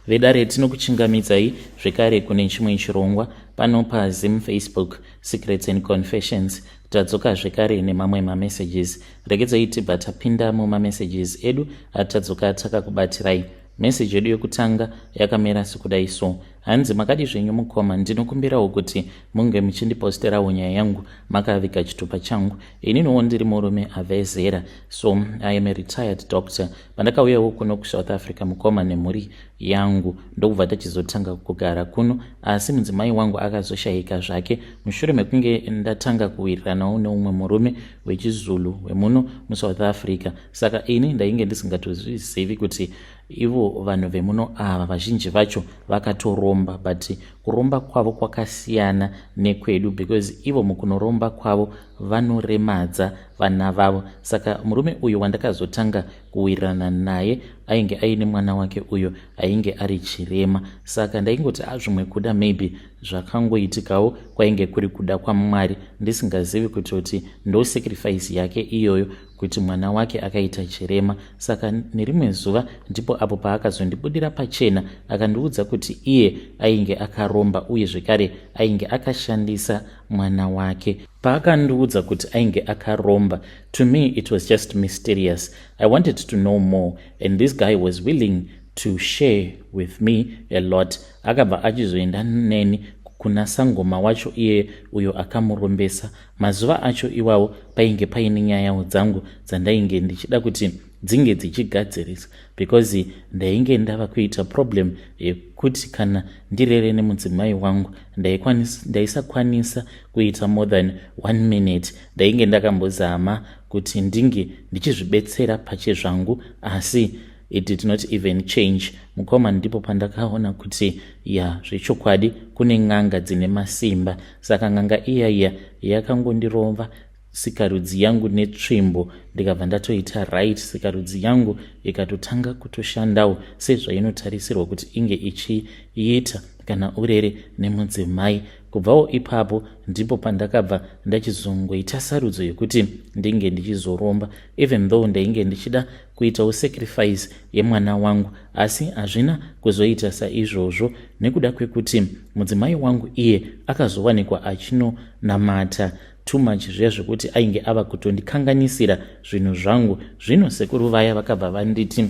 vedare tinokuchingamidzai zvekare kune chimwe chirongwa pano paZim Facebook Secrets and Confessions. Tadzoka zvekare nemamwe mamessages. Regedzai tibva tapinda mumamessages edu atadzoka takakubatirai. Message yedu yokutanga yakamera sekudai so: hanzi makadi zvenyu mukoma, ndinokumbirawo kuti munge muchindiposterawo nyaya yangu makaviga chitupa changu. Ininiwo ndiri murume abve zera, so I am a retired doctor. Pandakauyawo kuno kuSouth Africa mukoma nemhuri yangu ndokubva tachizotanga kugara kuno, asi mudzimai wangu akazoshayika zvake mushure mekunge ndatanga kuwiriranawo neumwe murume wechizulu wemuno muSouth Africa. Saka ini ndainge ndisingatozvizivi kuti ivo vanhu vemuno ava vazhinji vacho vakatoromba, but kuromba kwavo kwakasiyana nekwedu, because ivo mukunoromba kwavo vanoremadza vana vavo. Saka murume uyu wandakazotanga kuwirirana naye ainge aine mwana wake uyo ainge ari chirema. Saka ndaingoti zvimwe kuda maybe zvakangoitikawo kwainge kuri kuda kwaMwari, ndisingazivi kuti ndo sacrifice yake iyoyo kuti mwana wake akaita chirema. Saka nerimwe zuva ndipo apo paakazondibudira pachena akandiudza kuti iye ainge akaromba uye zvekare ainge akashandisa mwana wake. Paakandiudza kuti ainge akaromba, to me it was just mysterious. I wanted to know more, and this guy was willing to share with me a lot. Akabva achizoenda neni kuna sangoma wacho iye uyo akamurombesa. Mazuva acho iwawo painge paine nyaya dzangu dzandainge ndichida kuti dzinge dzichigadzirisa, because ndainge ndava kuita problem yekuti kana ndirere nemudzimai wangu ndaisakwanisa kuita more than 1 minute. Ndainge ndakambozama kuti ndinge ndichizvibetsera pachezvangu, asi it did not even change. Mukoma ndipo pandakaona kuti zvechokwadi kune n'anga dzine masimba. Saka n'anga iya yakangondirova sikarudzi yangu netsvimbo, ndikabva ndatoita right. Sikarudzi yangu ikatotanga kutoshandawo sezvainotarisirwa kuti inge ichiita kana urere nemudzimai. Kubvawo ipapo ndipo pandakabva ndachizongoita sarudzo yekuti ndinge ndichizoromba, even though ndainge ndichida kuitawo sacrifice yemwana wangu, asi hazvina kuzoita saizvozvo nekuda kwekuti mudzimai wangu iye akazowanikwa achinonamata too much zviya zvekuti ainge ava kutondikanganisira zvinhu zvangu. Zvino sekuru vaya vakabva vanditi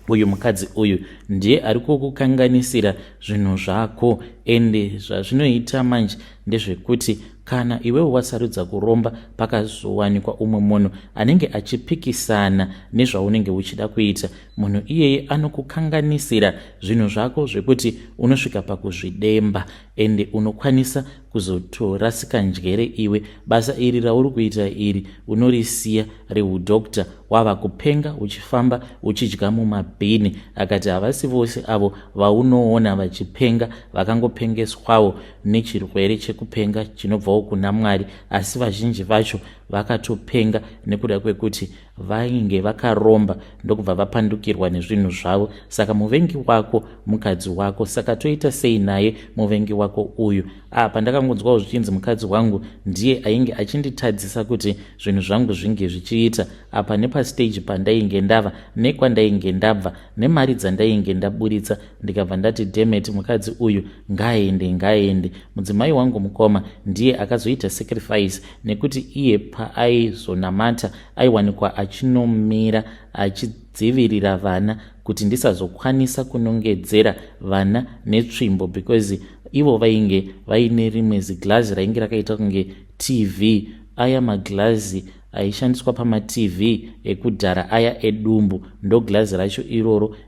uyu mukadzi uyu ndiye ari kukukanganisira zvinhu zvako, ende zvazvinoita manje ndezvekuti kana iwewo wasarudza kuromba pakazowanikwa umwe munhu anenge achipikisana nezvaunenge uchida kuita, munhu iyeye anokukanganisira zvinhu zvako zvekuti unosvika pakuzvidemba, ende unokwanisa kuzotorasika njere iwe. Basa iri rauri kuita iri unorisiya reudokta, wava kupenga uchifamba uchidya mumabhini. Akati havasi vose avo vaunoona vachipenga vakangopengeswawo nechirwere chekupenga chinobvawo kuna Mwari, asi vazhinji vacho vakatopenga nekuda kwekuti vainge vakaromba ndokubva vapandukirwa nezvinhu zvavo. Saka muvengi wako mukadzi wako. Saka toita sei naye muvengi wako uyu? Pandakangonzwawo zvichinzi mukadzi wangu ndiye ainge achinditadzisa kuti zvinhu zvangu zvinge zvichiita, apa nepastage pandainge ndava nekwandainge ndabva nemari dzandainge ndaburitsa, ndikabva ndati demet, mukadzi uyu ngaende. Mudzimai wangu mukoma ndiye akazoita sacrifice, nekuti iye paaizonamata aiwanikwa achinomira achidzivirira vana kuti ndisazokwanisa kunongedzera vana netsvimbo, because ivo vainge vaine rimwe ziglazi rainge rakaita kunge TV. Aya maglazi aishandiswa pamaTV ekudhara aya edumbu, ndo glazi racho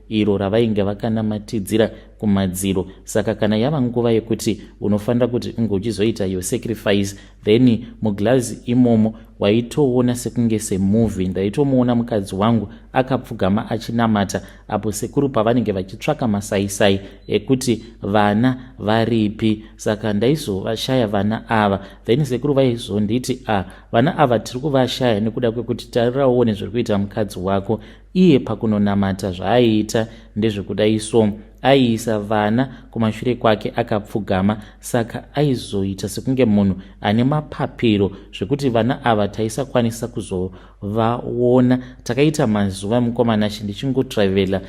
iro ravainge vakanamatidzira kumadziro. Saka kana yava nguva yekuti unofanira kuti unge uchizoita yo sacrifice, then muglazi imomo waitoona sekunge semovie. Ndaitomuona mukadzi wangu akapfugama achinamata apo sekuru pavanenge vachitsvaka masaisai ekuti vana varipi. Saka ndaizovashaya vana ava, then sekuru vaizonditi vana ava tiri kuvashaya nekuda kwekuti tarirawo nezviri kuita mukadzi wako. Iye pakunonamata zvaaiita ndezvekudai so aiisa vana kumashure kwake akapfugama. Saka aizoita sekunge munhu ane mapapiro zvekuti vana ava taisakwanisa kuzovaona. Takaita mazuva mukomana ndichingotravelera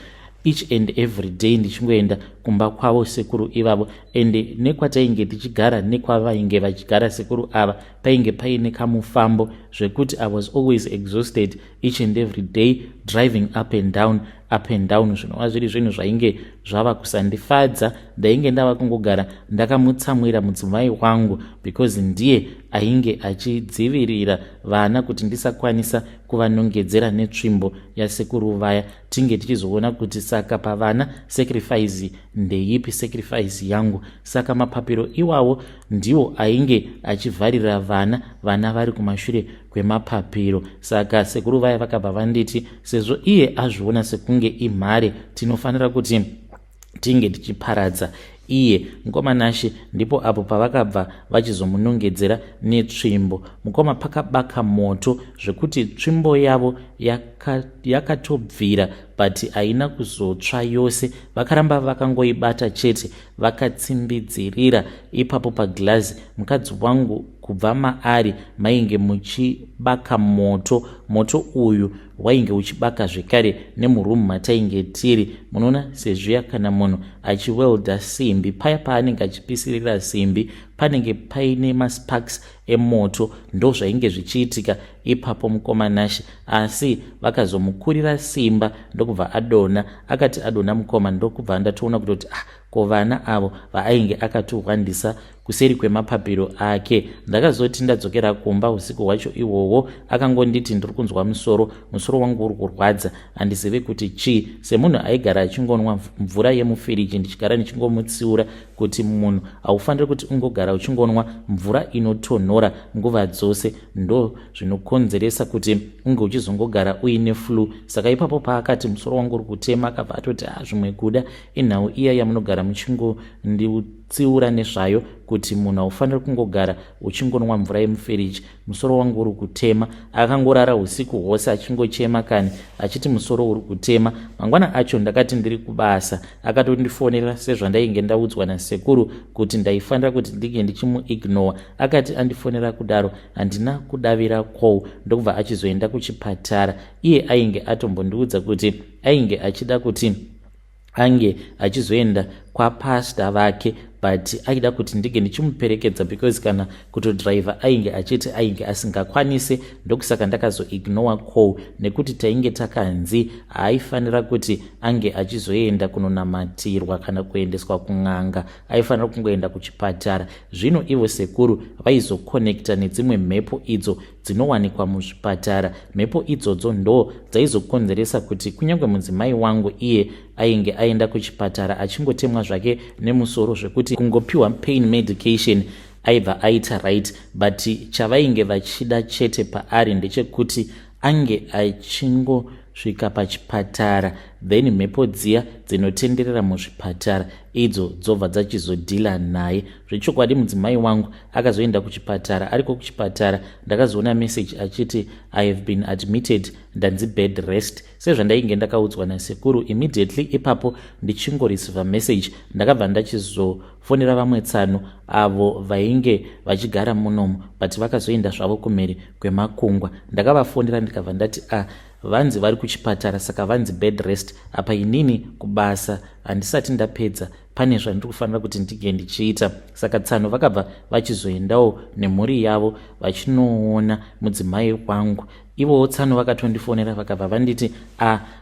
each and every day ndichingoenda kumba kwavo sekuru ivavo, ende nekwatainge tichigara nekwavainge vachigara sekuru ava painge paine kamufambo zvekuti I was always exhausted each and every day driving up and down. Zvinova zviri zvinhu zvainge zvava kusandifadza. Ndainge ndava kungogara ndakamutsamwira mudzimai wangu because ndiye ainge achidzivirira vana kuti ndisakwanisa kuvanongedzera netsvimbo yasekuru vaya. Tinge tichizoona kuti saka pavana sacrifice ndeipi sacrifice yangu. Saka mapapiro iwawo ndiwo ainge achivharira vana vari kumashure kwemapapiro. Saka sekuru vaya vakabva vanditi sezvo iye azviona sekunge imhare tinofanira kuti tinge tichiparadza iye mukoma Nashe. Ndipo apo pavakabva vachizomunongedzera netsvimbo, mukoma pakabaka moto zvekuti tsvimbo yavo yakatobvira but haina kuzotsva yose. Vakaramba vakangoibata chete vakatsimbidzirira ipapo paglazi. Mukadzi wangu kubva maari mainge muchibaka moto uyu wainge uchibaka zvekare nemurumu matainge tiri. Munoona sezviya kana munhu achiwelda simbi, paya paanenge achipisirira simbi panenge paine masparks emoto, ndo zvainge zvichiitika ipapo mukoma Nashe. Asi vakazomukurira simba ndokubva adona. Akati adona mukoma ndokubva ndatoona kutoti ko vana avo vaainge akatowandisa kuseri kwemapapiro ake. Ndakazoti ndadzokera kumba usiku hwacho ihwohwo akangonditi ndiri kunzwa musoro wangu uri kurwadza, handizivi kuti chii. Semunhu aigara achingonwa mvura yemufiriji ndichigara ndichingomutsiura kuti munhu haufaniri kuti ungogara uchingonwa mvura inotonhora nguva dzose, ndo zvinokonzeresa kuti unge uchizongogara uine flu. Saka ipapo paakati musoro wangu uri kutema akabva atoti zvimwe kuda inhau iya yamunogara muchingonditsiura nezvayo kuti munhu haufaniri kungogara uchingonwa mvura yemufiriji. Musoro wangu uri kutema. Akangorara usiku hwose achingochema kani achiti musoro uri kutema. Mangwana acho ndakati ndiri kubasa akatondifonera sezvandainge ndaudzwa nasekuru kuti ndaifanira kuti ndinge ndichimuignore. Akati andifonera kudaro handina kudavira kwou, ndokubva achizoenda kuchipatara. Iye ainge atombondiudza kuti ainge achida kuti ange achizoenda kwapasta vake but aida kuti ndige ndichimuperekedza because kana kutodriver ainge achiti ainge asingakwanise. Ndokusaka ndakazoignore call nekuti tainge takanzi aifanira kuti ange achizoenda kunonamatirwa kana kuendeswa kun'anga, aifanira kungoenda kuchipatara. Zvino ivo sekuru vaizokonekta nedzimwe mhepo idzo dzinowanikwa muzvipatara. Mhepo idzodzo ndo dzaizokonzeresa kuti kunyange mudzimai wangu iye ainge aenda kuchipatara achingotemwa zvake nemusoro zvekuti kungopiwa pain medication aibva aita right, but chavainge vachida chete paari ndechekuti ange achingosvika pachipatara then mhepo dziya dzinotenderera muzvipatara idzo dzobva dzachizodhila naye. Zvechokwadi mudzimai wangu akazoenda kuchipatara. Ariko kuchipatara ndakazoona message achiti I have been admitted, ndanzi bed rest. Sezvandainge ndakaudzwa nasekuru immediately ipapo ndichingoreceiva message ndakabva ndachizofonera vamwe tsano avo vainge vachigara munomo but vakazoenda zvavo kumhiri kwemakungwa. Ndakavafonera ndikabva ndati vanzi vari kuchipatara saka vanzi bed rest. Apa inini kubasa handisati ndapedza, pane zvandiri kufanira kuti ndige ndichiita. Saka tsano vakabva vachizoendawo nemhuri yavo vachinoona mudzimai wangu. Ivowo tsano vakatondifonera vakabva vanditi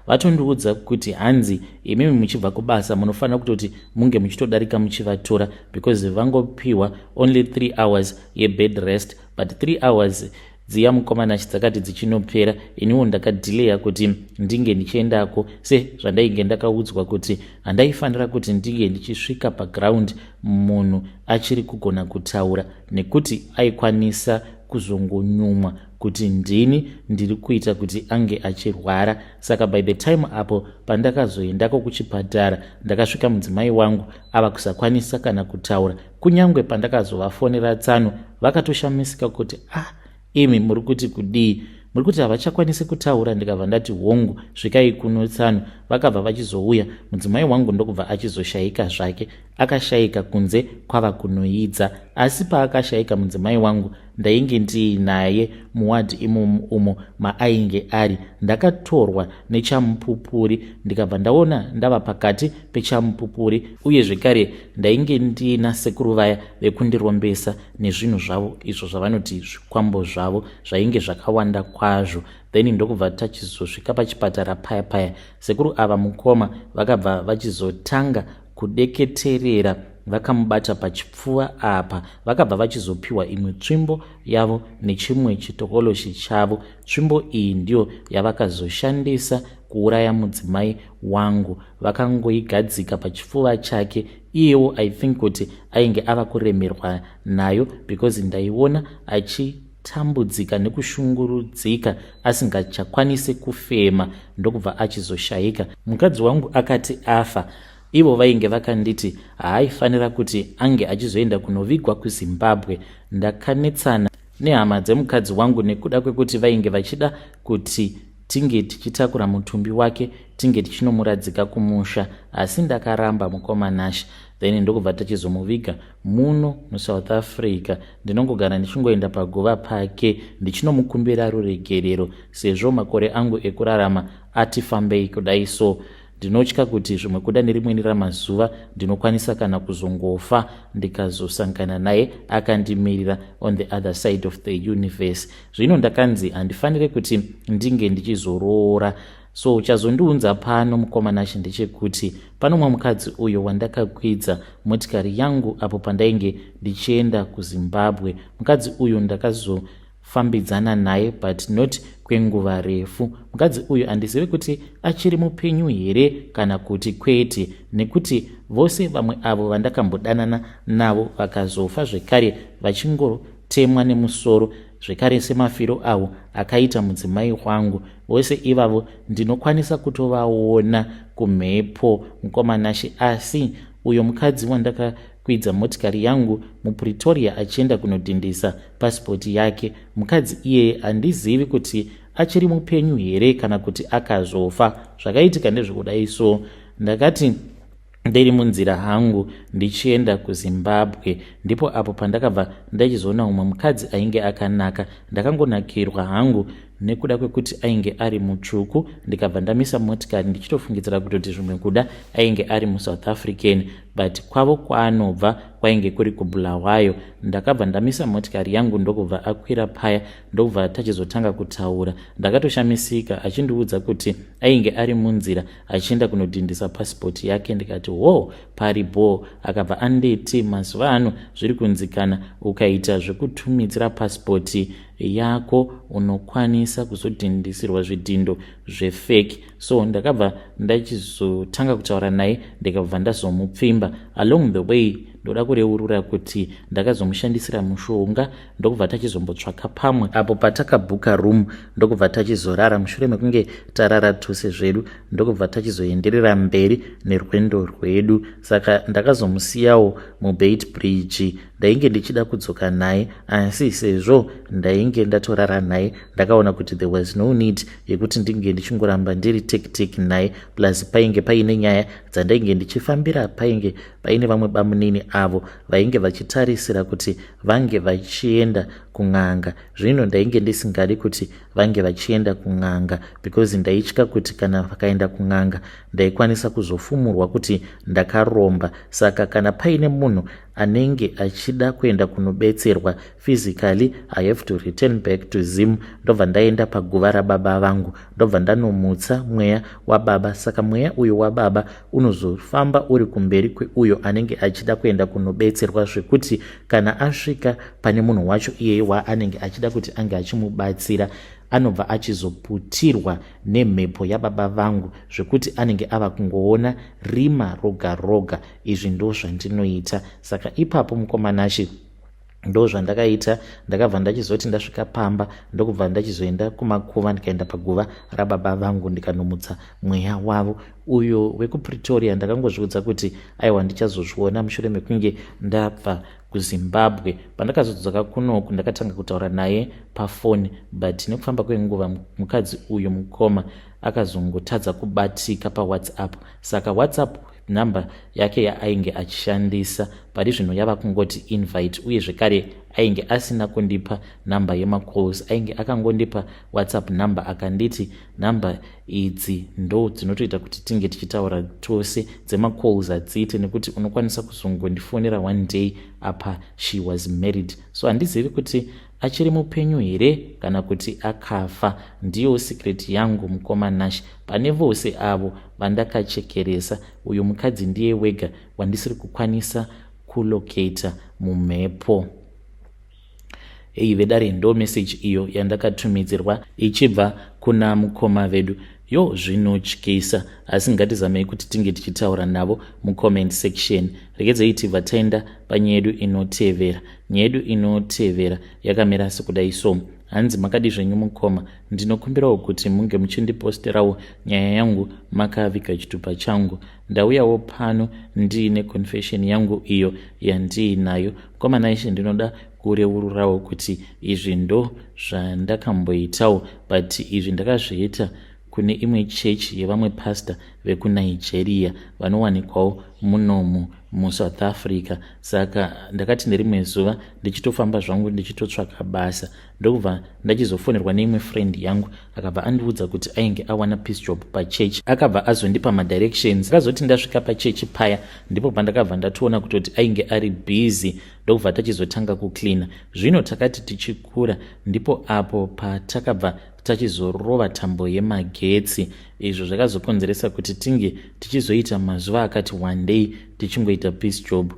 vatondiudza kuti hanzi imimi muchibva kubasa munofanira kutoti munge muchitodarika muchivatora because vangopiwa only 3 hours yebed rest but 3 hours dziya mukomana dzakati dzichinopera. Iniwo ndakadhileya kuti ndinge ndichiendako sezvandainge ndakaudzwa kuti handaifanira kuti ndinge ndichisvika paground munhu achiri kugona kutaura nekuti aikwanisa kuzongonyumwa kuti ndini ndiri kuita kuti ange achirwara. Saka by the time apo pandakazoendako kuchipatara ndakasvika mudzimai wangu ava kusakwanisa kana kutaura. Kunyange pandakazovafonera tsano vakatoshamisika kuti imi muri kuti kudii, muri kuti havachakwanisi kutaura. Ndikabva ndati hongu svikai kuno tsano. Vakabva vachizouya mudzimai wangu ndokubva achizoshayika zvake. Akashayika kunze kwava kunoidza, asi paakashayika mudzimai wangu ndainge ndinaye muwadhi imomo umo maainge ari. Ndakatorwa nechamupupuri ndikabva ndaona ndava pakati pechamupupuri, uye zvekare ndainge ndina sekuru vaya vekundirombesa nezvinhu zvavo izvo zvavanoti zvikwambo zvavo zvainge zvakawanda kwazvo. Then ndokubva tachizosvika pachipatara paya paya. Sekuru ava mukoma vakabva vachizotanga kudeketerera, vakamubata pachipfuva apa, vakabva vachizopiwa imwe tsvimbo yavo nechimwe chitokoloshi chavo. Tsvimbo iyi ndiyo yavakazoshandisa kuuraya mudzimai wangu. Vakangoigadzika pachipfuva chake, iyewo I think kuti ainge ava kuremerwa nayo because ndaiona achitambudzika nekushungurudzika asingachakwanisi kufema, ndokubva achizoshayika. Mukadzi wangu akati afa, ivo vainge vakanditi haaifanira kuti ange achizoenda kunovigwa kuZimbabwe. Ndakanetsana nehama dzemukadzi wangu nekuda kwekuti vainge vachida kuti tinge tichitakura mutumbi wake tinge tichinomuradzika kumusha, asi ndakaramba mukomanasha. Then ndokubva tachizomuviga muno muSouth Africa. Ndinongogara ndichingoenda paguva pake ndichinomukumbira ruregerero sezvo makore angu ekurarama ati fambei kudai. So ndinotya kuti zvimwe kuda nerimweni ramazuva ndinokwanisa kana kuzongofa ndikazosangana naye akandimirira on the other side of the universe. Zvino ndakanzi handifanire kuti ndinge ndichizoroora. So chazondiunza pano mukomanashi ndechekuti pano mumwe mukadzi uyo wandakakwidza motikari yangu apo pandainge ndichienda kuZimbabwe. Mukadzi uyu ndakazofambidzana naye but not kwenguva refu. Mukadzi uyu handizivi kuti achiri mupenyu here kana kuti kwete, nekuti vose vamwe avo vandakambodanana navo vakazofa zvekare vachingotemwa nemusoro zvekare semafiro avo akaita mudzimai wangu. Vose ivavo ndinokwanisa kutovaona kumhepo mukomanashi, asi uyo mukadzi wandakakwidza motikari yangu muPretoria achienda kunodhindisa pasipoti yake, mukadzi iyeye handizivi kuti achiri mupenyu here kana kuti akazofa. Zvakaitika ndezvekudai. So ndakati ndiri munzira hangu ndichienda kuZimbabwe, ndipo apo pandakabva ndachizoona umwe mukadzi ainge akanaka. Ndakangonakirwa hangu nekuda kwekuti ainge ari mutsvuku, ndikabva ndamisa motikari ndichitofungidzira kutoti zvimwe kuda ainge ari muSouth African, but kwavo kwaanobva kwainge kuri kuBulawayo. Ndakabva ndamisa motikari yangu ndokubva akwira paya, ndokubva tachizotanga kutaura. Ndakatoshamisika achindiudza kuti ainge ari munzira achienda kunodhindisa pasipoti yake. Ndikati wo paribo. Akabva anditi mazuva ano zviri kunzikana ukaita zvekutumidzira pasipoti yako unokwanisa kuzodhindisirwa zvidhindo zvefeki. So ndakabva ndachizotanga kutaura naye ndikabva ndazomupfimba. Along the way ndoda kureurura kuti ndakazomushandisira mushonga, ndokubva tachizombotsvaka pamwe apo patakabhuka room, ndokubva tachizorara. Mushure mekunge tarara tose zvedu, ndokubva tachizoenderera mberi nerwendo rwedu. Saka ndakazomusiyawo muBeit Bridge. Ndainge ndichida kudzoka naye, asi sezvo ndainge ndatorara naye ndakaona kuti there was no need yekuti ndinge ndichingoramba ndiri tek naye, plus painge paine nyaya dzandainge ndichifambira, painge paine vamwe bamunini avo vainge vachitarisira kuti vange vachienda kun'anga. Zvino ndainge ndisingadi kuti vange vachienda kun'anga because ndaitya kuti kana vakaenda kun'anga ndaikwanisa kuzofumurwa kuti ndakaromba. Saka kana paine munhu anenge achida kuenda kunobetserwa physically, I have to return back to Zim. Ndobva ndaenda paguva rababa vangu, ndobva ndanomutsa mweya wababa. Saka mweya uyo wababa unozofamba uri kumberi kweuyo anenge achida kuenda kunobetserwa, zvekuti kana asvika pane munhu wacho iyeye waanenge achida kuti ange achimubatsira, anobva achizoputirwa nemhepo yababa vangu, zvekuti anenge ava kungoona rima roga roga. Izvi ndo zvandinoita. Saka ipapo mukomanashi ndo zvandakaita. Ndakabva ndachizoti ndasvika pamba, ndokubva ndachizoenda kumakuva ndikaenda paguva rababa vangu ndikanomutsa mweya wavo. Uyo wekuPretoria ndakangozviudza kuti aiwa ndichazozviona mushure mekunge ndabva kuZimbabwe. Pandakazodzoka kunoku ndakatanga kutaura naye pafoni, but nekufamba kwenguva mukadzi uyo mukoma akazongotadza kubatika paWhatsApp. Saka WhatsApp namba yake yaainge achishandisa pari zvino yava kungoti invite, uye zvekare ainge asina kundipa namba yemacalls, ainge akangondipa whatsapp namba akanditi namba idzi ndo dzinotoita kuti tinge tichitaura tose, dzemacalls hadziite nekuti unokwanisa kuzongondifonera one day apa she was married. So handizivi kuti achiri mupenyu here kana kuti akafa. Ndiyo secret yangu mukoma Nash. Pane vose avo vandakachekeresa, uyu mukadzi ndiye wega wandisiri kukwanisa kulocata mumhepo. Vedare ndo message iyo yandakatumidzirwa ichibva kuna mukoma vedu. Zvinotyisa, asi ngatizamei kuti tinge tichitaura navo mucomment section. Regedzei tibva taenda panyedu inotevera. Nyedu inotevera yakamira sekudai so: hanzi makadi zvenyu mukoma, ndinokumbirawo kuti munge muchindiposterawo nyaya yangu makaviga chitupa changu. Ndauyawo pano ndiine confession yangu iyo yandiinayo. Mukoma Nash, ndinoda kureururawo kuti izvi ndo zvandakamboitawo, but izvi ndakazviita kune imwe chechi yevamwe pastor vekunigeria vanowanikwawo munomu muSouth Africa. Saka ndakati nerimwe zuva ndichitofamba zvangu ndichitotsvaka basa, ndokubva ndachizofonerwa neimwe friend yangu, akabva andiudza kuti ainge awana peace job pachechi. Akabva azondipa madirections. Akazoti ndasvika pachechi paya ndipo pandakabva ndatoona kutoti ainge ari busy, ndokubva tachizotanga kucleana. Zvino takati tichikura ndipo apo patakabva tachizorova tambo yemagetsi. Izvo zvakazokonzeresa kuti tinge tichizoita mazuva akati one day tichingoita peace job.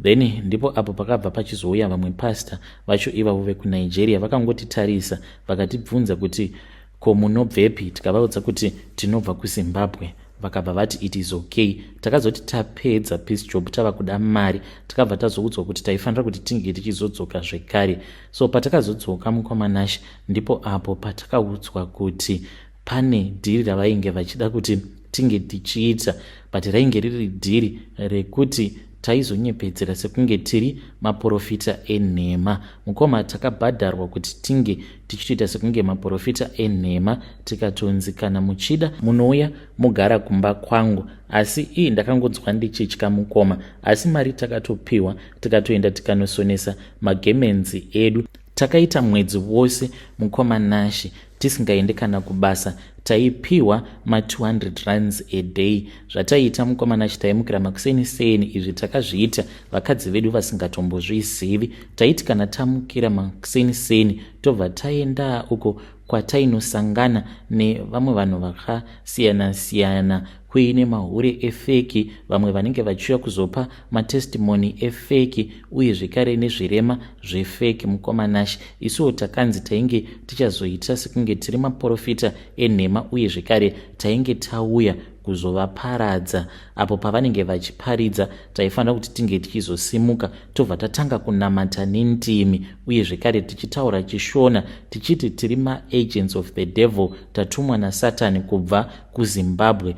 Then ndipo apo pakabva pachizouya vamwe pastor vacho ivavo vekunigeria, vakangotitarisa vakatibvunza kuti ko munobvepi? Tikavaudza kuti tinobva kuZimbabwe. Vakabva vati it is okay. Takazoti tapedza peace job tava kuda mari, takabva tazoudzwa kuti taifanira kuti tinge tichizodzoka zvekare. So patakazodzoka mukoma Nash, ndipo apo patakaudzwa kuti pane dhiri ravainge vachida kuti tinge tichiita, but rainge riri dhiri rekuti taizonyepedzera sekunge tiri maprofita enhema. Mukoma takabhadharwa kuti tinge tichitoita sekunge maprofita enhema, tikatonzi kana muchida munouya mugara kumba kwangu. Asi ndakangonzwa ndichitya mukoma, asi mari takatopiwa tikatoenda tikanosonesa magemenzi edu. Takaita mwedzi wose mukoma Nash tisingaende kana kubasa, taipiwa ma200 a day. Zvataita mukoma Nash, taimukira makuseni. Izvi takazviita vakadzi vedu vasingatombozvizivi. Taiti kana tamukira makuseni tobva taenda uko kwatainosangana nevamwe vanhu vakasiyana-siyana, kuine mahure efeki, vamwe vanenge vachiuya kuzopa matestimony efeki, uye zvekare nezvirema zvefeki mukoma Nash. Isuwo takanzi tainge tichazoita sekunge tiri maprofita enhema, uye zvekare tainge tauya kuzovaparadza. Apo pavanenge vachiparidza taifanira kuti tinge tichizosimuka tobva tatanga kunamata nendimi, uye zvekare tichitaura chishona tichiti tiri maagents of the devil, tatumwa naSatani kubva kuZimbabwe.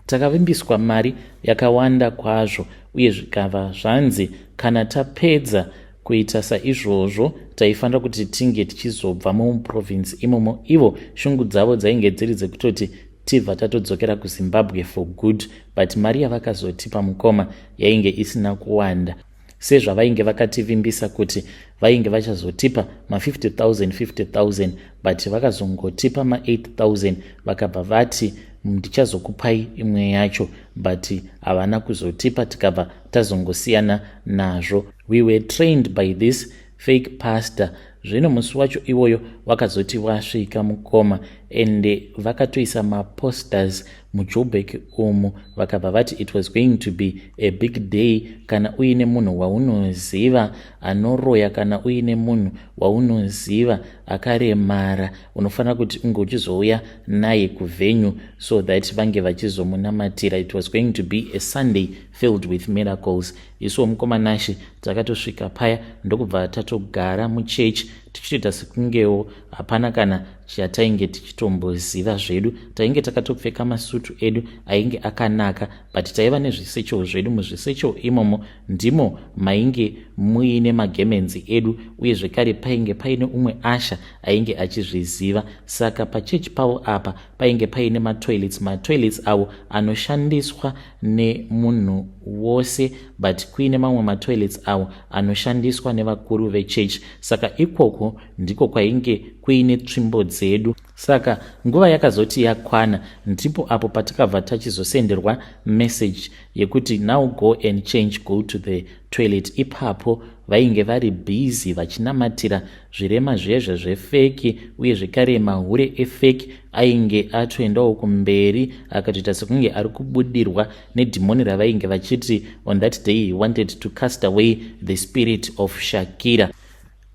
Takavimbiswa mari yakawanda kwazvo, uye zvikava zvanzi kana tapedza kuita saizvozvo taifanira kuti tinge tichizobva muprovince imomo. Ivo shungu dzavo dzainge dziri dzekutoti tibva tatodzokera kuZimbabwe for good, but mari yavakazotipa mukoma yainge isina kuwanda. Sezvavainge vakativimbisa kuti vainge vachazotipa ma50,000 but vakazongotipa ma8,000. Vakabva vati ndichazokupai imwe yacho, but havana kuzotipa, tikabva tazongosiyana nazvo. We were trained by this fake pastor. Zvino musi wacho iwoyo vakazoti wasvika mukoma, ende vakatoisa maposters muJoburg umu. Vakabva vati it was going to be a big day. Kana uine munhu waunoziva anoroya, kana uine munhu waunoziva akaremara, unofanira kuti unge uchizouya naye kuvenue so that vange vachizomunamatira. It was going to be a Sunday filled with miracles. Isuwo mukoma Nash takatosvika paya ndokubva tatogara muchechi tichitoita sekungewo hapana kana chatainge tichitomboziva zvedu. Tainge takatopfeka masutu edu ainge akanaka, but taiva nezvisecho zvedu. Muzvisecho imomo ndimo mainge muine magemenzi edu, uye zvekare painge paine umwe asha ainge achizviziva. Saka pachechi pavo apa painge paine matoilets avo anoshandiswa nemunhu wose, but kuine mamwe matoilets avo anoshandiswa nevakuru vechechi. Saka ikoko ndiko kwainge kuine tsvimbo dzedu. Saka nguva yakazoti yakwana, ndipo apo patakabva tachizosenderwa message yekuti now go and change, go to the toilet. Ipapo vainge vari busy vachinamatira zvirema zvezve zvefeki, uye zvekare mahure efeki ainge atoendawo kumberi, akatoita sekunge ari kubudirwa nedhimoni ravainge vachiti on that day he wanted to cast away the spirit of Shakira.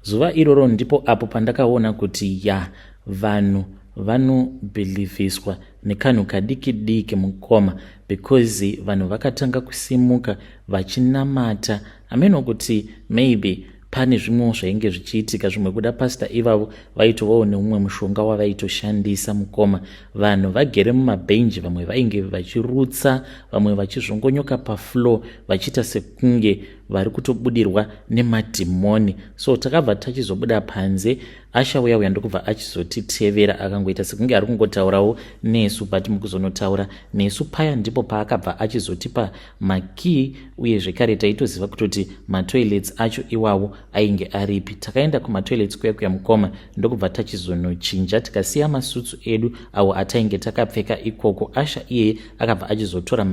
Zuva iroro ndipo apo pandakaona kuti vanhu vanobhilivhiswa nekanhu kadiki diki mukoma, because vanhu vakatanga kusimuka vachinamata. Ameno kuti maybe pane zvimwewo zvainge zvichiitika, zvimwe kuda pasta ivavo vaitovawo neumwe mushonga wavaitoshandisa mukoma. Vanhu vagere mumabhenji, vamwe vainge vachirutsa, vamwe vachizvongonyoka pafloor vachiita sekunge vari kutobudirwa nemadhimoni. So takabva tachizobuda panze, asha uya ndokubva achizotitevera, akangoita sekunge ari kungotaurawo nesu, but mukuzonotaura nesu paya ndipo paakabva achizotipa makii, uye zvekare taitoziva kutoti matoilets acho iwawo ainge aripi. Takaenda kumatoilets kuya mukoma, ndokubva tachizonochinja tikasiya masutsu edu awo atainge takapfeka ikoko. Asha iye akabva achizotora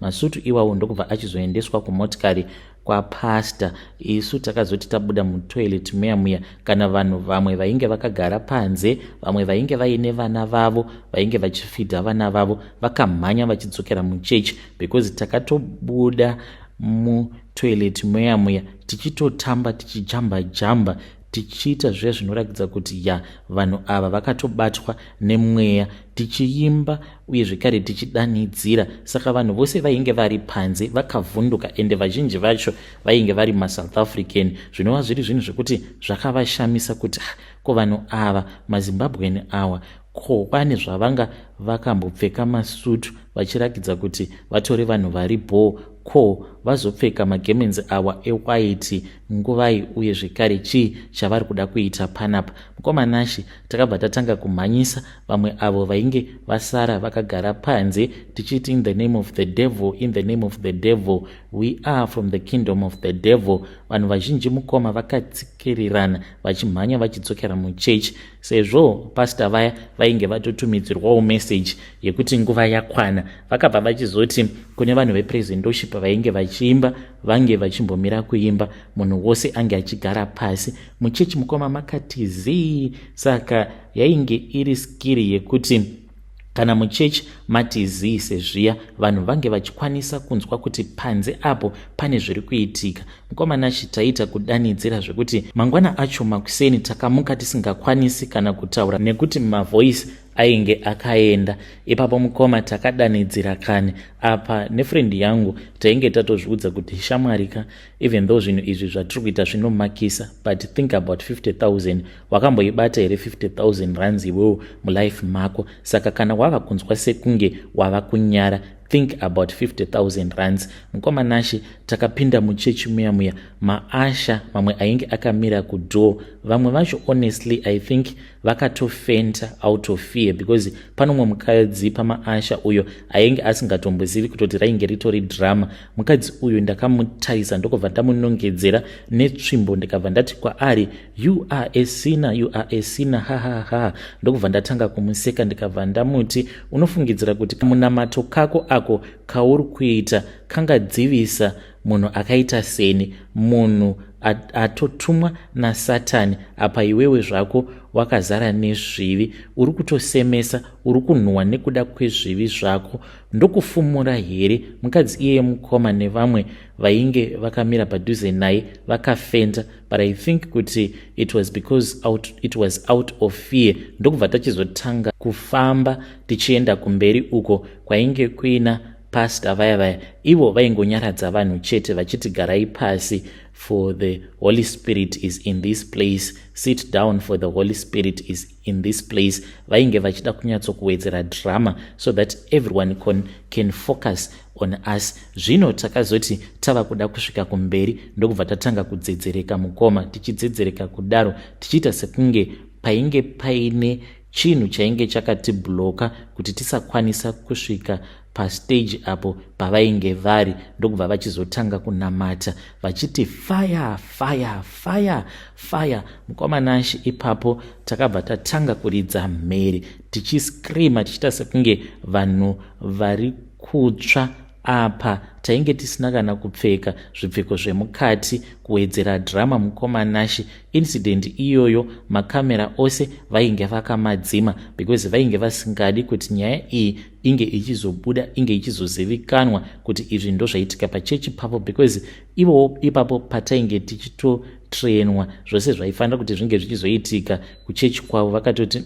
masutu iwawo ndokubva achizoendeswa kumotikari kwapasta. Isu takazoti tabuda mutoilet muya kana vanhu vamwe vainge vakagara panze, vamwe vainge vaine vana vavo vainge vachifidha vana vavo, vakamhanya vachidzokera muchechi, because takatobuda mutoilet muya tichitotamba tichijamba tichiita zvinoratidza kuti vanhu ava vakatobatwa nemweya, tichiimba uye zvekare tichidanidzira. Saka vanhu vose vainge vari panze vakavhunduka, ende vazhinji vacho vainge vari maSouth African. Zvinova zviri zvinhu zvekuti zvakavashamisa kuti ko vanhu ava maZimbabwean awa ko pane zvavanga vakambopfeka masutu vachirakidza kuti vatori vanhu vari bho, ko vazopfeka magemenzi awa ewhite nguvai, uye zvekare chii chavari kuda kuita panapa. Mukomanashi takabva tatanga kumhanyisa vamwe avo vainge vasara vakagara panze, tichiti in the name of the devil, in the name of the devil, we are from the kingdom of the devil. Vanhu vazhinji mukoma vakatsikirirana vachimhanya vachidzokera muchechi, sezvo pasta vaya vainge vatotumidzirwawo message yekuti nguva yakwana. Vakabva vachizoti kune vanhu vepraise and worship vainge vachiimba vange vachimbomira kuimba, munhu wose ange achigara pasi. Muchechi mukoma makati zii. Saka yainge iri skiri yekuti kana muchechi mati zii sezviya, vanhu vange vachikwanisa kunzwa kuti panze apo pane zviri kuitika. Mukomanashi taita kudanidzira zvekuti mangwana acho makuseni takamuka tisingakwanisi kana kutaura nekuti mavoice ainge akaenda. Ipapo mukoma takadanidzira kane apa nefriend yangu tainge tatozviudza kuti shamwarika, even though zvinhu izvi zvatiri kuita zvinomakisa, but think about 50,000. Wakamboibata here 50,000 rands iwewo mulife mako? Saka kana wava kunzwa sekunge wava kunyara, think about 50,000 rands. Mukomanashi takapinda muchechi muya maasha mamwe ainge akamira kudoo, vamwe vacho honestly I think vakatofenta out of fear, because pano mumwe mukadzi pamaasha uyo ainge asingatombozivi kutoti rainge ritori drama. Mukadzi uyu ndakamutarisa ndokubva ndamunongedzera netsvimbo, ndikabva ndati kwaari you are a sinner, you are a sinner, ha. Ndokubva ndatanga kumuseka, ndikabva ndamuti unofungidzira kuti munamato kako ako kauri kuita kangadzivisa munhu akaita seni, munhu atotumwa naSatani, apa iwewe zvako wakazara nezvivi, uri kutosemesa, uri kunhuhwa nekuda kwezvivi zvako, ndokufumura here? Mukadzi iye mukoma nevamwe vainge vakamira padhuze naye vakafenta, but I think kuti it was because it was out of fear. Ndokubva tachizotanga kufamba tichienda kumberi uko kwainge kuina mapasta vaya ivo vaingonyaradza vanhu chete vachiti garai pasi, for the Holy Spirit is in this place, sit down for the Holy Spirit is in this place. Vainge vachida kunyatsokuwedzera drama so that everyone can focus on us. Zvino takazoti tava kuda kusvika kumberi ndokubva tatanga kudzedzereka mukoma, tichidzedzereka kudaro tichiita sekunge painge paine chinhu chainge chakatibloka kuti tisakwanisa kusvika pastage apo pavainge vari, ndokubva vachizotanga kunamata vachiti fire fire fire fire. Mukoma Nashi ipapo takabva tatanga kuridza mhere tichiscreama tichiita sekunge vanhu vari kutsva apa. Tainge tisina kana kupfeka zvipfeko zvemukati kuwedzera drama. Mukoma Nashi incident iyoyo makamera ose vainge vakamadzima because vainge vasingadi kuti nyaya iyi inge ichizobuda, inge ichizozivikanwa kuti izvi ndo zvaitika pachechi papo, because ivo ipapo patainge tichitotrainwa zvose zvaifanira kuti zvinge zvichizoitika kuchechi kwavo vakatoti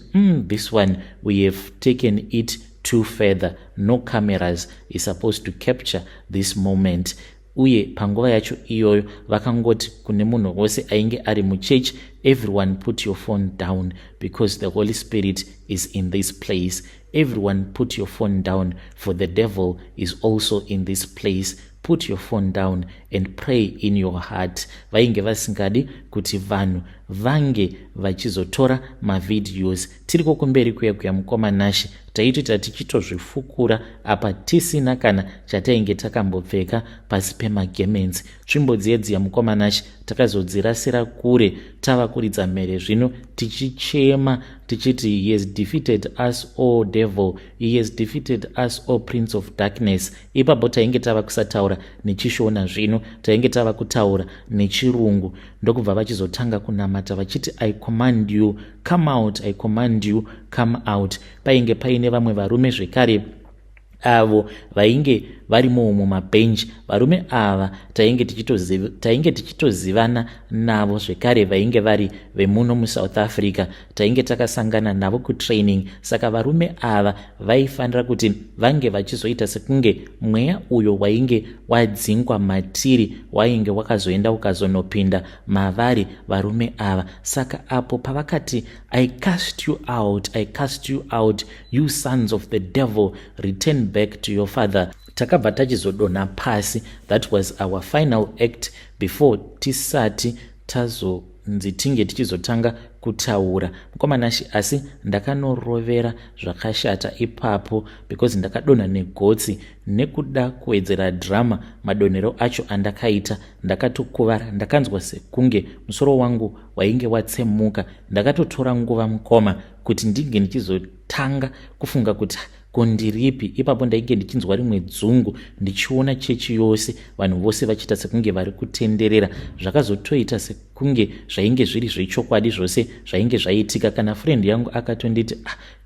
this one we have taken it too further, no cameras is supposed to capture this moment. Uye panguva yacho iyoyo vakangoti kune munhu wose ainge ari muchechi, everyone put your phone down because the Holy Spirit is in this place. Everyone put your phone down for the devil is also in this place. Put your phone down and pray in your heart. Vainge vasingadi kuti vanhu vange vachizotora mavideos. Tiriko kumberi kuya Mukoma Nashi taitota tichitozvifukura apa tisina kana chatainge takambopfeka pasi pemagemenzi. Tsvimbo dzedzi ya Mukoma Nashi takazodzirasira kure tava kuridza mhere zvino tichichema tichiti he has defeated us all devil, he has defeated us all prince of darkness. Ipapo tainge tava kusataura nechishona zvino tainge tava kutaura nechirungu, ndokubva vachizotanga kunamata vachiti I command you come out, I command you come out. Painge paine vamwe varume zvekare avo vainge varimo mumabhenji. Varume ava tainge tichitozivana navo zvekare, vainge vari vemuno muSouth Africa, tainge takasangana navo kutraining. Saka varume ava vaifanira kuti vange vachizoita sekunge mweya uyo wainge wadzingwa matiri wainge wakazoenda ukazonopinda mavari varume ava. Saka apo pavakati I cast you out, I cast you out, you sons of the devil, return back to your father. Takabva tachizodonha pasi. That was our final act before tisati tazonzi tinge tichizotanga kutaura. Mukoma Nashi asi ndakanorovera zvakashata ipapo because ndakadonha negotsi nekuda kuwedzera drama. Madonhero acho andakaita ndakatokuvara, ndakanzwa sekunge musoro wangu wainge watsemuka. Ndakatotora nguva Mukoma kuti ndinge ndichizotanga kufunga kuti kondiripi. Ipapo ndainge ndichinzwa rimwe dzungu ndichiona chechi yose vanhu vose vachiita sekunge vari kutenderera. Zvakazotoita sekunge zvainge zviri zvechokwadi zvose zvainge zvaitika. Kana friend yangu akatonditi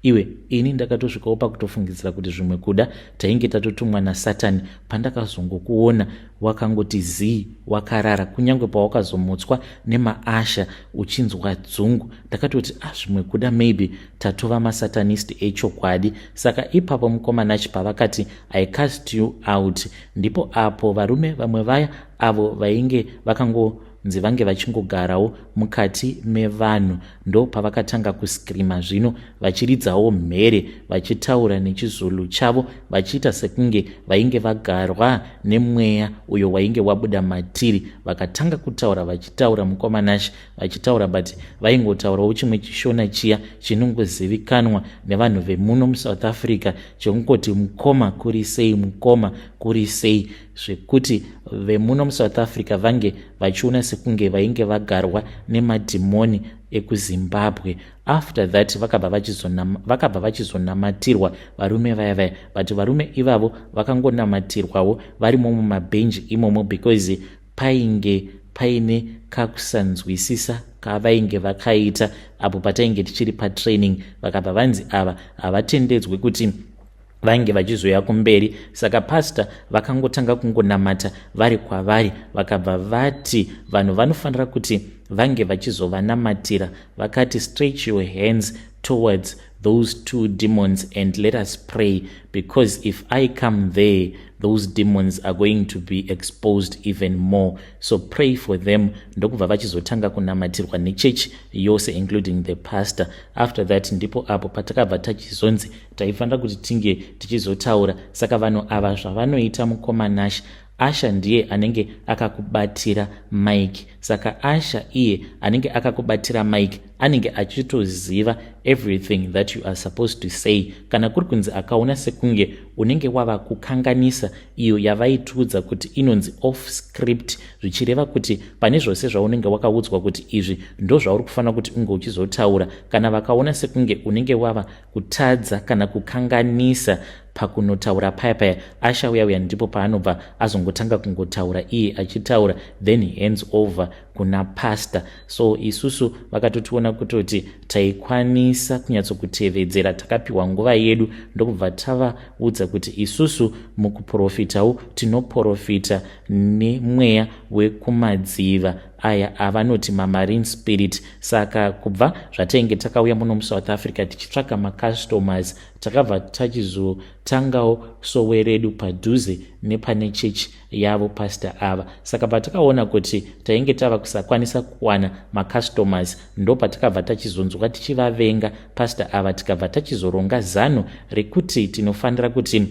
iwe ini ndakatosvikawo pakutofungidzira kuti zvimwe kuda tainge tatotumwa naSatani. Pandakazongokuona wakangoti zii wakarara, kunyange pawakazomutswa nemaasha uchinzwa dzungu, ndakatoti zvimwe kuda maybe tatova masatanist echokwadi. Saka ipapo Mukoma Nashi pavakati I cast you out, ndipo apo varume vamwe vaya avo vainge vakangonzi vange vachingogarawo mukati mevanhu ndo pavakatanga kuskrima zvino vachiridzawo mhere vachitaura nechizulu chavo vachiita sekunge vainge vagarwa nemweya uyo wainge wabuda matiri. Vakatanga kutaura vachitaura Mukoma Nashi vachitaura, but vaingotaurawo chimwe chishona chiya chinongozivikanwa nevanhu vemuno muSouth Africa chekungoti mukoma kuri sei, mukoma kuri sei, zvekuti vemuno muSouth Africa vange vachiona sekunge vainge vagarwa nemadhimoni ekuZimbabwe. After that vakabva vachizonamatirwa varume vaya, but varume ivavo vakangonamatirwawo varimo mumabhenji imomo because painge paine kakusanzwisisa kavainge vakaita apo patainge tichiri patraining. Vakabva vanzi ava havatendedzwe kuti vange vachizoya kumberi. Saka pasta vakangotanga kungonamata vari kwavari. Vakabva vati vanhu vanofanira kuti vange vachizovanamatira. Vakati stretch your hands towards those 2 demons and let us pray, because if I come there, those demons are going to be exposed even more. So pray for them. Ndokubva vachizotanga kunamatirwa nechechi yose including the pastor. After that ndipo apo patakabva tachizonzi taifanira kuti tinge tichizotaura. Saka vanhu ava zvavanoita mukoma Nasha, Asha ndiye anenge akakubatira mic. Saka Asha iye anenge akakubatira mic anenge achitoziva everything that you are supposed to say. Kana kuri kunzi akaona sekunge unenge wava kukanganisa iyo yavaitudza kuti inonzi off script, zvichireva kuti pane zvose zvaunenge wakaudzwa kuti izvi ndo zvauri kufanira kuti unge uchizotaura, kana vakaona sekunge unenge wava kutadza kana kukanganisa pakunotaura paya, Asha uya ndipo paanobva azongotanga kungotaura iye achitaura, then he hands over kuna pastor. So isusu vakatotiona kutoti taikwanisa kunyatsokutevedzera, takapiwa nguva yedu, ndokubva tavaudza kuti isusu mukuprofitawo tinoprofita nemweya wekumadziva aya avanoti mamarine spirit. Saka kubva zvatainge takauya muno muSouth Africa tichitsvaka macustomers, takabva tachizotangawo sowe redu padhuze nepane chechi yavo pastor ava. Saka patakaona kuti tainge tava kusakwanisa kuwana macustomers, ndo patakabva tachizonzwa tichivavenga pastor ava, tikabva tachizoronga zano rekuti tinofanira kuti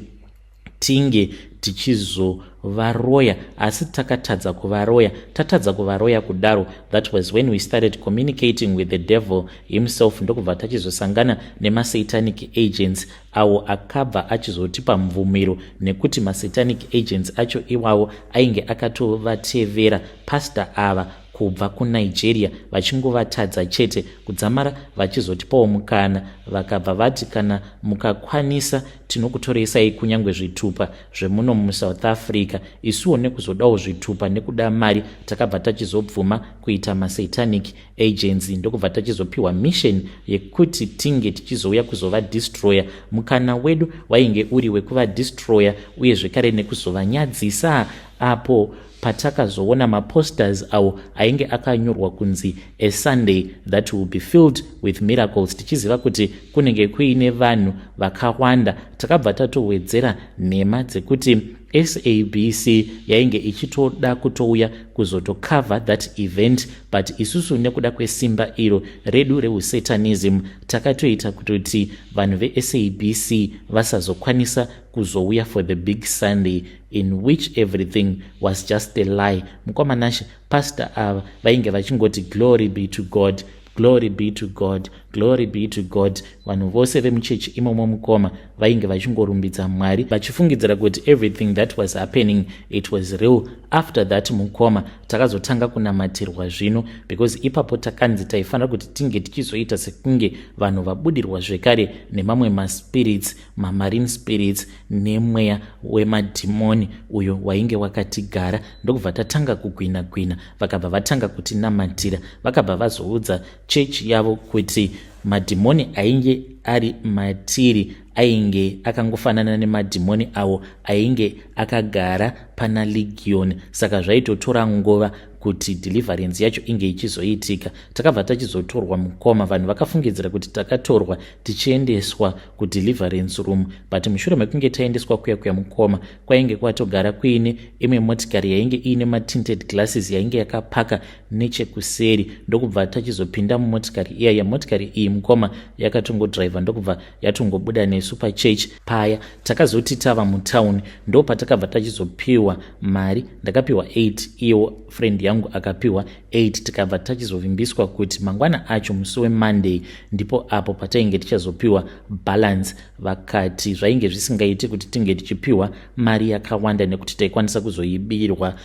tinge tichizovaroya, asi takatadza kuvaroya. Tatadza kuvaroya kudaro, that was when we started communicating with the devil himself. Ndokubva tachizosangana nemasatanic agents awo akabva achizotipa mvumiro, nekuti masatanic agents acho iwawo ainge akatovatevera pastor ava kubva kuNigeria, vachingovatadza chete kudzamara vachizotipawo mukana. Vakabva vati kana mukakwanisa tinokutoresai kunyange zvitupa zvemuno muSouth Africa. Isuwo nekuzodawo zvitupa nekuda mari, takabva tachizobvuma kuita masatanic agents, ndokubva tachizopiwa mission yekuti tinge tichizouya kuzovadestroya. Mukana wedu wainge uri wekuvadestroya uye zvekare nekuzovanyadzisa, apo patakazoona maposters awo ainge akanyorwa kunzi a Sunday that will be filled with miracles, tichiziva kuti kunenge kuine vanhu vakawanda. Takabva tatowedzera nhema dzekuti SABC yainge ichitoda kutouya kuzotocover that event, but isusu nekuda kwesimba iro redu reusatanism takatoita kuti vanhu veSABC vasazokwanisa kuzouya for the big Sunday in which everything was just a lie. Mukoma Nasha pastor ava vainge vachingoti glory be to God, glory be to God, glory be to God. Vanhu vose vemuchechi imomo mukoma vainge vachingorumbidza Mwari vachifungidzira kuti everything that was happening it was real. After that mukoma takazotanga kunamatirwa zvino, because ipapo takanzi taifanira kuti tinge tichizoita sekunge vanhu vabudirwa zvekare nemamwe maspirits, mamarine spirits nemweya wemadhimoni uyo wainge wakatigara. Ndokubva tatanga kugwina, vakabva vatanga kutinamatira, vakabva vazoudza chechi yavo kuti madhimoni ainge ari matiri ainge akangofanana nemadhimoni awo ainge akagara pana legion. Saka zvaitotora nguva kuti deliverance yacho inge ichizoitika. Takabva tachizotorwa mukoma, vanhu vakafungidzira kuti takatorwa tichiendeswa kudeliverance room, but mushure mekunge taendeswa kuya mukoma kwainge kwatogara kuine imwe motikari yainge iine matinted glasses yainge yakapaka nechekuseri. Ndokubva tachizopinda mumotikari iya. Motikari iyi mukoma yakatongodriva, ndokubva yatongobuda nesu pachurch paya. Takazoti tava mutauni, ndo patakabva tachizopiwa mari. Ndakapiwa 8, iyo friend yangu akapiwa 8. Tikabva tachizovimbiswa kuti mangwana acho musi weMonday ndipo apo patainge tichazopiwa balance. Vakati zvainge zvisingaiti kuti tinge tichipiwa mari yakawanda nekuti taikwanisa kuzoibirwa.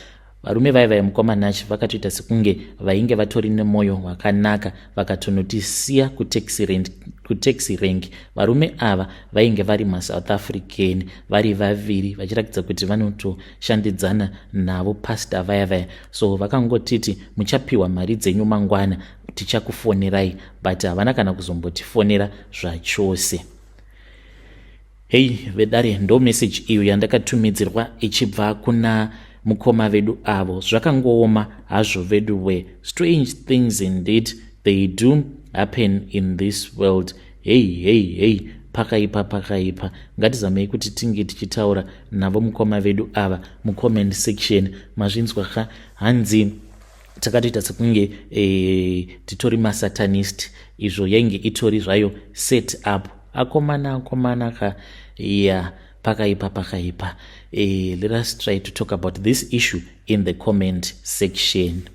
Varume vaya mukoma Nasha vakatoita sekunge vainge vatori nemwoyo wakanaka, vakatonotisiya kutaxi rank. Varume ava vainge vari maSouth African, vari vaviri, vachiratidza kuti vanotoshandidzana navo pastor vaya. So vakangotiti muchapiwa mari dzenyu mangwana, tichakufonerai, but havana kana kuzombotifonera zvachose. Hey vedare, ndo message iyo yandakatumidzirwa ichibva kuna mukoma vedu avo. Zvakangooma hazvo vedu we. Strange things indeed they do happen in this world. hei pakaipa. Ngatizamei kuti tinge tichitaura navo mukoma vedu ava mucomment section. Mazvinzwa ka hanzi takatoita sekunge titori masatanist, izvo yainge itori zvayo set up. Akomana ka pakaipa. Let us try to talk about this issue in the comment section.